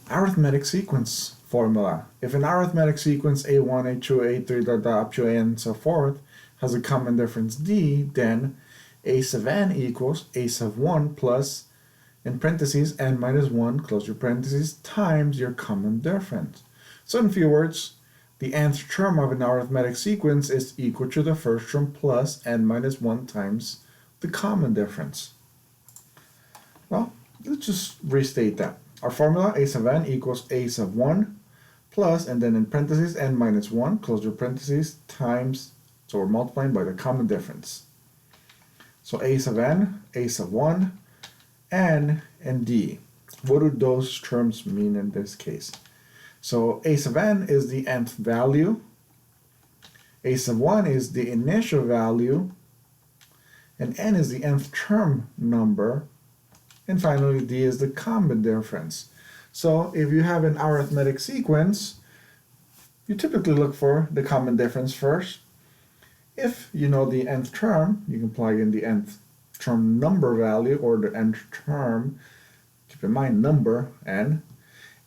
Arithmetic sequence formula. If an arithmetic sequence A1, A2, A3, up to A and so forth has a common difference D, then A sub n equals A sub 1 plus, in parentheses, n minus 1, close your parentheses, times your common difference. So in few words, the nth term of an arithmetic sequence is equal to the first term plus n minus 1 times the common difference. Well, let's just restate that. Our formula, A sub n equals A sub 1 plus, and then in parentheses, n minus 1, close your parentheses, times, so we're multiplying by the common difference. So A sub n, A sub 1, n, and d. What do those terms mean in this case? So A sub n is the nth value, A sub 1 is the initial value, and n is the nth term number, and finally d is the common difference. So if you have an arithmetic sequence, you typically look for the common difference first. If you know the nth term, you can plug in the nth term number value, or the nth term, keep in mind number, n.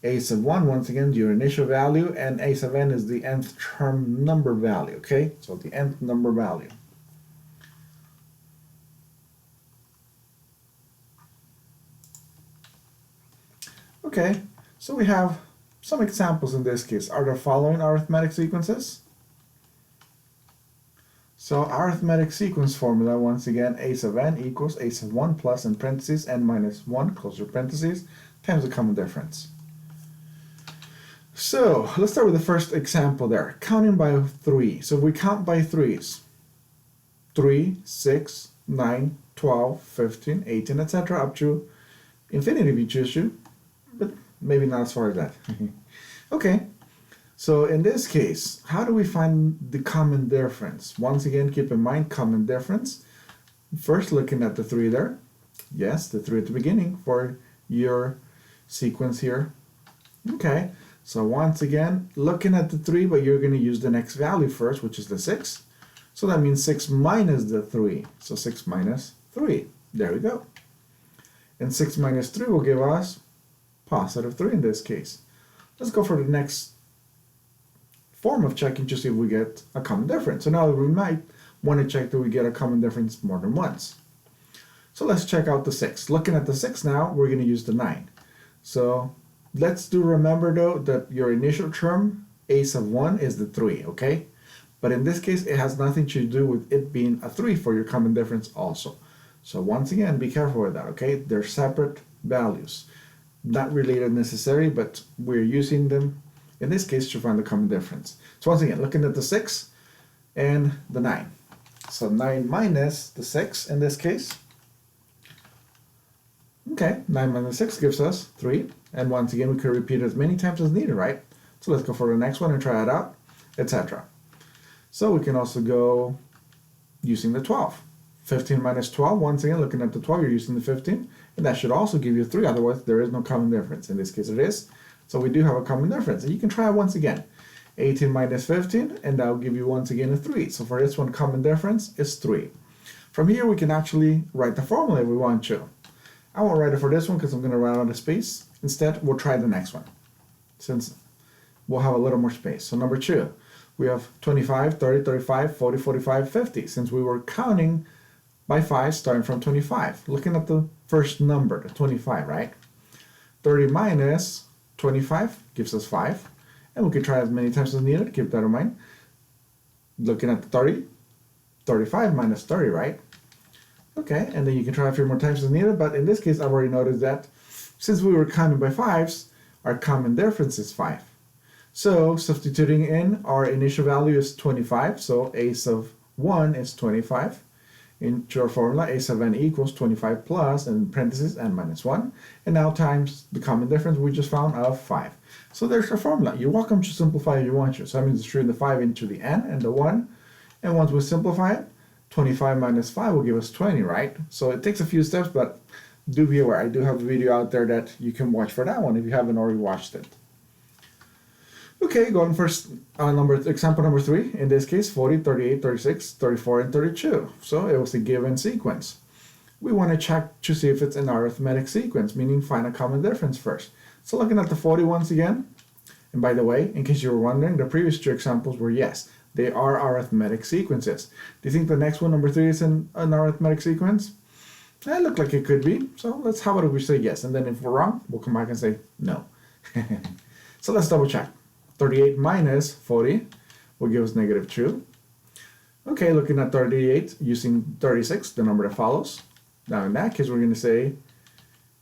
A sub 1, once again, your initial value, and A sub n is the nth term number value, okay? So the nth number value. Okay, so we have some examples in this case. Are the following arithmetic sequences? So arithmetic sequence formula, once again, A sub n equals A sub 1 plus, in parentheses, n minus 1, close your parentheses, times the common difference. So let's start with the first example there, counting by 3. So if we count by 3s, 3, 6, 9, 12, 15, 18, etc. up to infinity if you choose to, but maybe not as far as that. Okay, so in this case, how do we find the common difference? Once again, keep in mind common difference. First, looking at the 3 there. Yes, the 3 at the beginning for your sequence here. Okay, so once again, looking at the 3, but you're going to use the next value first, which is the 6. So that means 6 minus the 3. So 6 minus 3. There we go. And 6 minus 3 will give us positive 3 in this case. Let's go for the next form of checking to see if we get a common difference. So now we might want to check that we get a common difference more than once. So let's check out the 6. Looking at the 6 now, we're going to use the 9. So let's do remember though that your initial term, A sub 1, is the 3, okay? But in this case, it has nothing to do with it being a 3 for your common difference also. So once again, be careful with that, okay? They're separate values. Not related necessarily, but we're using them in this case to find the common difference. So once again, looking at the 6 and the 9. So 9 minus the 6 in this case. Okay, 9 minus 6 gives us 3. And once again, we could repeat as many times as needed, right? So let's go for the next one and try it out, etc. So we can also go using the 12. 15 minus 12, once again, looking at the 12, you're using the 15. And that should also give you 3, otherwise there is no common difference. In this case it is. So we do have a common difference. And you can try it once again. 18 minus 15, and that will give you once again a 3. So for this one, common difference is 3. From here we can actually write the formula if we want to. I won't write it for this one because I'm going to run out of space. Instead, we'll try the next one, since we'll have a little more space. So number 2, we have 25, 30, 35, 40, 45, 50. Since we were counting by 5 starting from 25. Looking at the first number, the 25, right? 30 minus 25 gives us 5. And we can try as many times as needed, keep that in mind. Looking at the 30, 35 minus 30, right? Okay, and then you can try a few more times as needed, but in this case I've already noticed that since we were counting by 5s, our common difference is 5. So substituting in, our initial value is 25, so A sub 1 is 25. Into our formula, A sub n equals 25 plus, in parentheses, n minus 1. And now times the common difference we just found of 5. So there's our formula. You're welcome to simplify if you want to. So that means distribute the 5 into the n and the 1. And once we simplify it, 25 minus 5 will give us 20, right? So it takes a few steps, but do be aware. I do have a video out there that you can watch for that one if you haven't already watched it. Okay, going first, example number 3. In this case, 40, 38, 36, 34, and 32. So it was a given sequence. We want to check to see if it's an arithmetic sequence, meaning find a common difference first. So looking at the 40 once again, and by the way, in case you were wondering, the previous two examples were yes, they are arithmetic sequences. Do you think the next one, number 3, is an arithmetic sequence? It looked like it could be. So how about if we say yes, and then if we're wrong, we'll come back and say no. So let's double check. 38 minus 40 will give us -2. Okay, looking at 38 using 36, the number that follows. Now in that case, we're going to say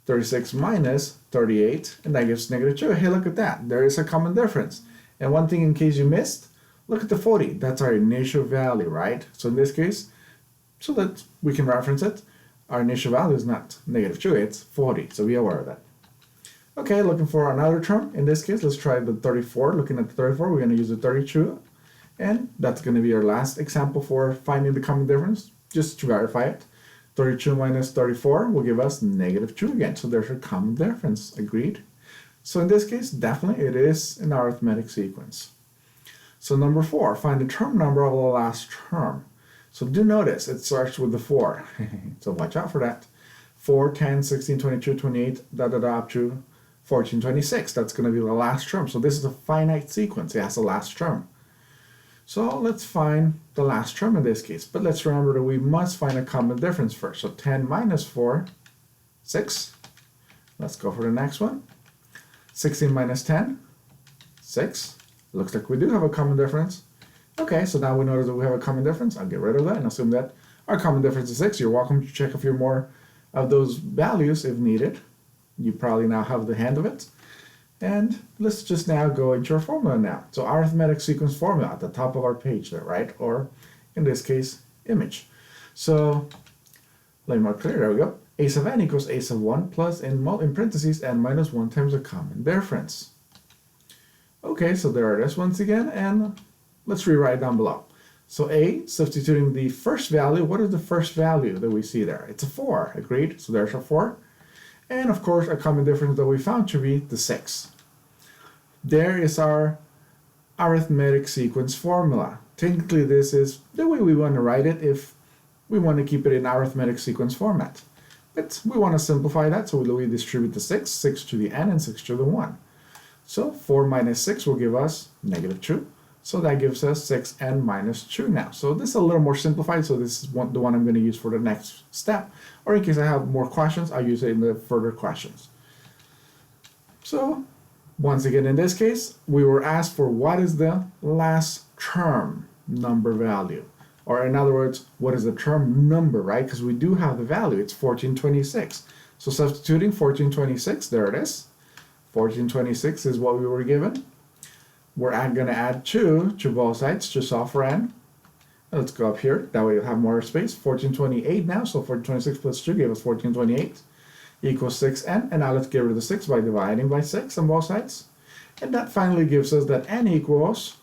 36 minus 38, and that gives -2. Hey, look at that. There is a common difference. And one thing in case you missed, look at the 40. That's our initial value, right? So in this case, so that we can reference it, our initial value is not -2, it's 40. So be aware of that. Okay, looking for another term. In this case, let's try the 34. Looking at the 34, we're going to use the 32. And that's going to be our last example for finding the common difference, just to verify it. 32 minus 34 will give us -2 again. So there's a common difference. Agreed? So in this case, definitely it is an arithmetic sequence. So number 4, find the term number of the last term. So do notice it starts with the 4. So watch out for that. 4, 10, 16, 22, 28, up to 14, 26. That's going to be the last term. So this is a finite sequence. It has a last term. So let's find the last term in this case. But let's remember that we must find a common difference first. So 10 minus 4, 6. Let's go for the next one. 16 minus 10, 6. Looks like we do have a common difference. Okay, so now we notice that we have a common difference. I'll get rid of that and assume that our common difference is 6. You're welcome to check a few more of those values if needed. You probably now have the hand of it. And let's just now go into our formula now. So arithmetic sequence formula at the top of our page there, right? Or in this case, image. So let me mark clear, there we go. A sub n equals a sub 1 plus in parentheses n minus 1 times the common difference. Okay, so there it is once again, and let's rewrite down below. So a, substituting the first value, what is the first value that we see there? It's a 4, agreed? So there's our 4. And of course, a common difference that we found to be the 6. There is our arithmetic sequence formula. Technically, this is the way we want to write it if we want to keep it in arithmetic sequence format. But we want to simplify that, so we distribute the 6, 6 to the n, and 6 to the 1. So 4 minus 6 will give us -2. So that gives us 6n minus 2 now. So this is a little more simplified, so this is the one I'm going to use for the next step. Or in case I have more questions, I'll use it in the further questions. So once again, in this case, we were asked for what is the last term number value. Or in other words, what is the term number, right? Because we do have the value, it's 1426. So substituting 1426, there it is. 1426 is what we were given. We're going to add 2 to both sides to solve for n. Let's go up here. That way you'll have more space. 1428 now. So 1426 plus 2 gave us 1428 equals 6n. And now let's get rid of the 6 by dividing by 6 on both sides. And that finally gives us that n equals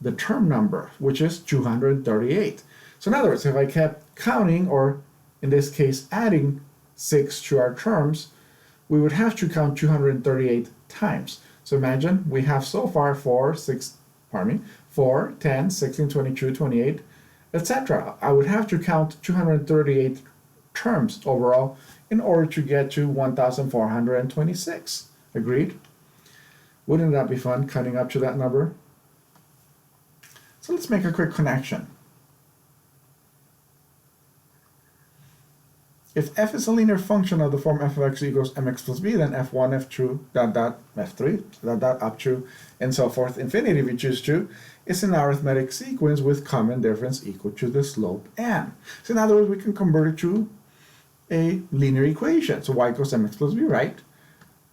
the term number, which is 238. So in other words, if I kept counting, or in this case adding 6 to our terms, we would have to count 238 times. So imagine we have so far 4, 10, 16, 22, 28, etc. I would have to count 238 terms overall in order to get to 1,426. Agreed? Wouldn't that be fun, cutting up to that number? So let's make a quick connection. If f is a linear function of the form f of x equals mx plus b, then f1, f2, f3, up to, and so forth, infinity if you choose to, is an arithmetic sequence with common difference equal to the slope n. So in other words, we can convert it to a linear equation. So y equals mx plus b, right?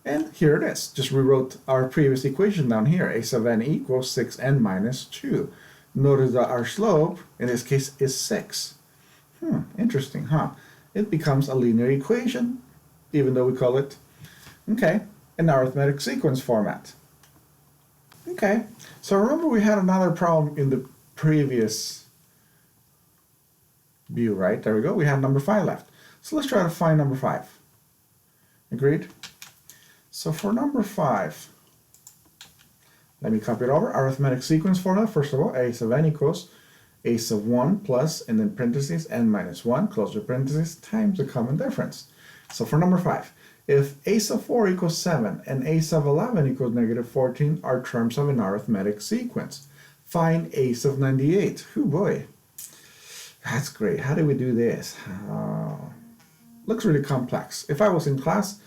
And here it is. Just rewrote our previous equation down here. A sub n equals 6n minus 2. Notice that our slope, in this case, is 6. Interesting, huh? It becomes a linear equation, even though we call it, an arithmetic sequence format. Okay, so remember we had another problem in the previous view, right? There we go, we had number 5 left. So let's try to find number 5. Agreed? So for number 5, let me copy it over. Arithmetic sequence formula, first of all, a sub n equals a sub 1 plus, and then parentheses, n minus 1, close the parentheses, times the common difference. So for number 5, If a sub 4 equals 7 and a sub 11 equals negative 14 are terms of an arithmetic sequence. Find a sub 98. Oh boy, that's great. How do we do this? Looks really complex. If I was in class,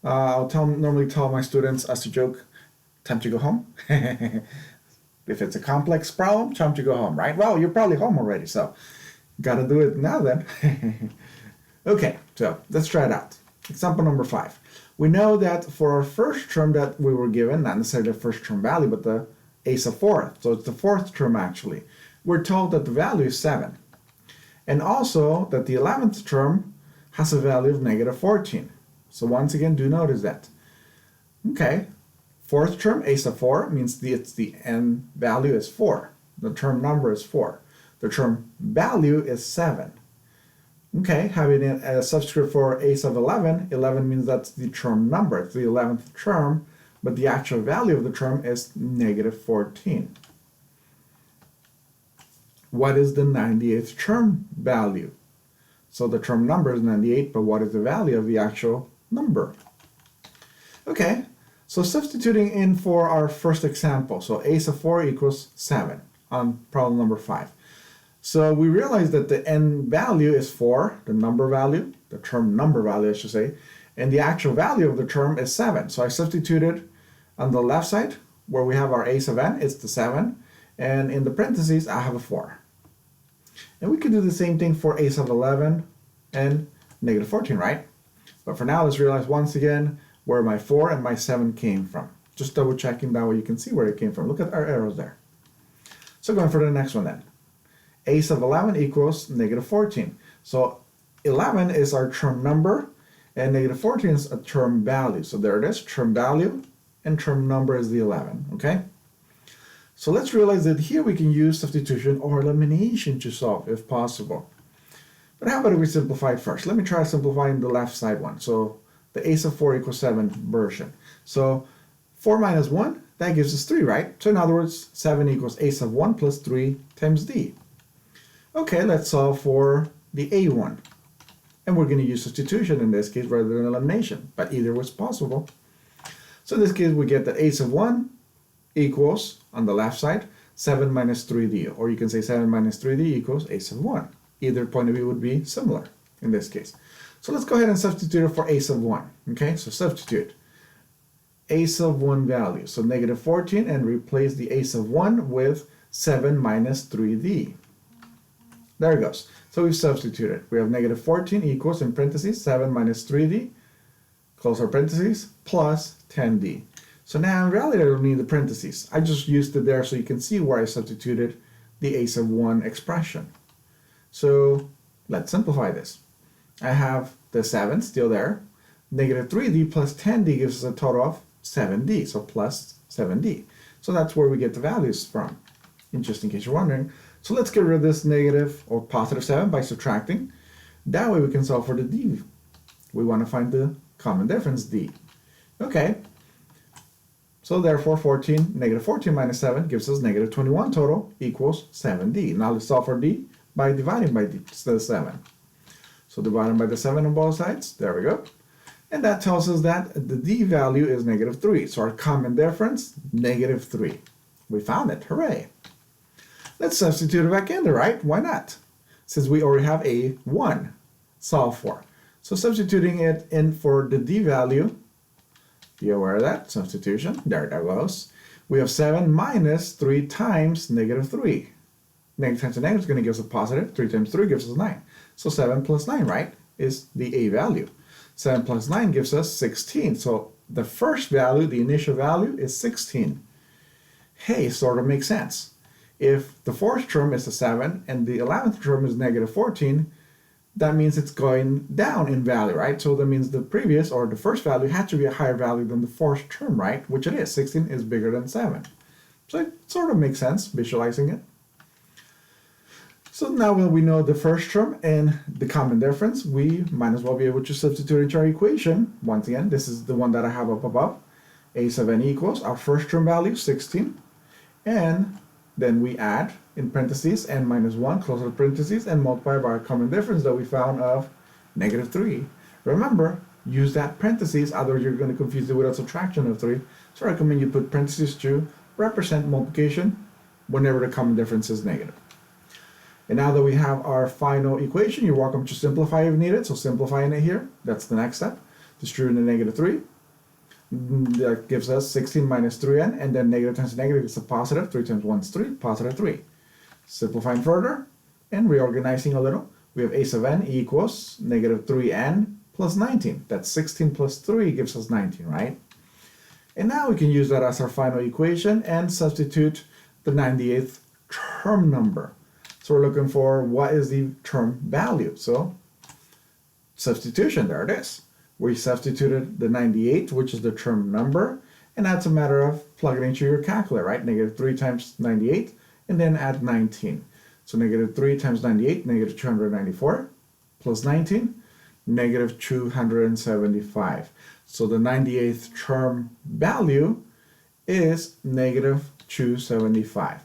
I'll normally tell my students as a joke, time to go home. If it's a complex problem, time to go home, right? Well, you're probably home already, so gotta do it now then. Okay, so let's try it out. Example number 5. We know that for our first term that we were given, not necessarily the first term value, but the a sub 4, so it's the fourth term actually, we're told that the value is 7. And also that the 11th term has a value of negative 14. So once again, do notice that. Okay, fourth term, a sub 4, means the end value is 4. The term number is 4. The term value is 7. Okay, having a subscript for a sub 11, 11 means that's the term number, it's the 11th term, but the actual value of the term is negative 14. What is the 98th term value? So the term number is 98, but what is the value of the actual number? Okay, so substituting in for our first example, so a sub 4 equals 7 on problem number 5. So we realize that the end value is 4, the number value, the term number value I should say, and the actual value of the term is 7. So I substituted on the left side where we have our a sub n, it's the 7, and in the parentheses I have a 4. And we could do the same thing for a sub 11 and negative 14, right? But for now, let's realize once again where my 4 and my 7 came from. Just double checking that way you can see where it came from. Look at our arrows there. So going for the next one then. A sub 11 equals negative 14. So 11 is our term number and negative 14 is a term value. So there it is, term value and term number is the 11, okay? So let's realize that here we can use substitution or elimination to solve if possible. But how about if we simplify it first? Let me try simplifying the left side one. So the a sub 4 equals 7 version. So 4 minus 1, that gives us 3, right? So in other words, 7 equals a sub 1 plus 3 times d. Okay, let's solve for the a1. And we're going to use substitution in this case rather than elimination, but either was possible. So in this case, we get that a sub 1 equals, on the left side, 7 minus 3d, or you can say 7 minus 3d equals a sub 1. Either point of view would be similar in this case. So let's go ahead and substitute it for a sub 1. Okay, so substitute a sub 1 value, so negative 14, and replace the a sub 1 with 7 minus 3d. There it goes. So we've substituted. We have negative 14 equals, in parentheses, 7 minus 3d, close our parentheses, plus 10d. So now in reality I don't need the parentheses. I just used it there so you can see where I substituted the a sub 1 expression. So let's simplify this. I have the 7 still there. Negative 3d plus 10d gives us a total of 7d, so plus 7d. So that's where we get the values from, just in case you're wondering. So let's get rid of this negative or positive 7 by subtracting. That way we can solve for the d. We want to find the common difference, d. Okay, so therefore negative 14 minus 7 gives us negative 21 total equals 7d. Now let's solve for d by dividing by d, instead of 7. So dividing by the 7 on both sides, there we go. And that tells us that the d value is negative 3. So our common difference, negative 3. We found it, hooray. Let's substitute it back in there, right? Why not? Since we already have a 1 solved for. So substituting it in for the d value, be aware of that, substitution, there that goes. We have 7 minus 3 times negative 3. Negative times a negative is going to give us a positive. 3 times 3 gives us 9. So 7 plus 9, right, is the a value. 7 plus 9 gives us 16. So the first value, the initial value, is 16. Hey, sort of makes sense. If the fourth term is a 7 and the 11th term is negative 14, that means it's going down in value, right? So that means the previous or the first value had to be a higher value than the fourth term, right? Which it is. 16 is bigger than 7. So it sort of makes sense visualizing it. So now when we know the first term and the common difference, we might as well be able to substitute into our equation. Once again, this is the one that I have up above. A sub n equals our first term value, 16. And then we add, in parentheses, n minus 1, close the parentheses, and multiply by our common difference that we found of negative 3. Remember, use that parentheses, otherwise you're going to confuse it with a subtraction of 3. So I recommend you put parentheses to represent multiplication whenever the common difference is negative. And now that we have our final equation, you're welcome to simplify if needed. So simplifying it here, that's the next step. Distributing the negative 3. That gives us 16 minus 3n, and then negative times negative is a positive. 3 times 1 is 3, positive 3. Simplifying further and reorganizing a little, we have a sub n equals negative 3n plus 19. That's 16 plus 3 gives us 19, right? And now we can use that as our final equation and substitute the 98th term number. So we're looking for what is the term value. So substitution, there it is. We substituted the 98, which is the term number, and that's a matter of plugging into your calculator, right? Negative 3 times 98, and then add 19. So negative 3 times 98, negative 294, plus 19, negative 275. So the 98th term value is negative 275.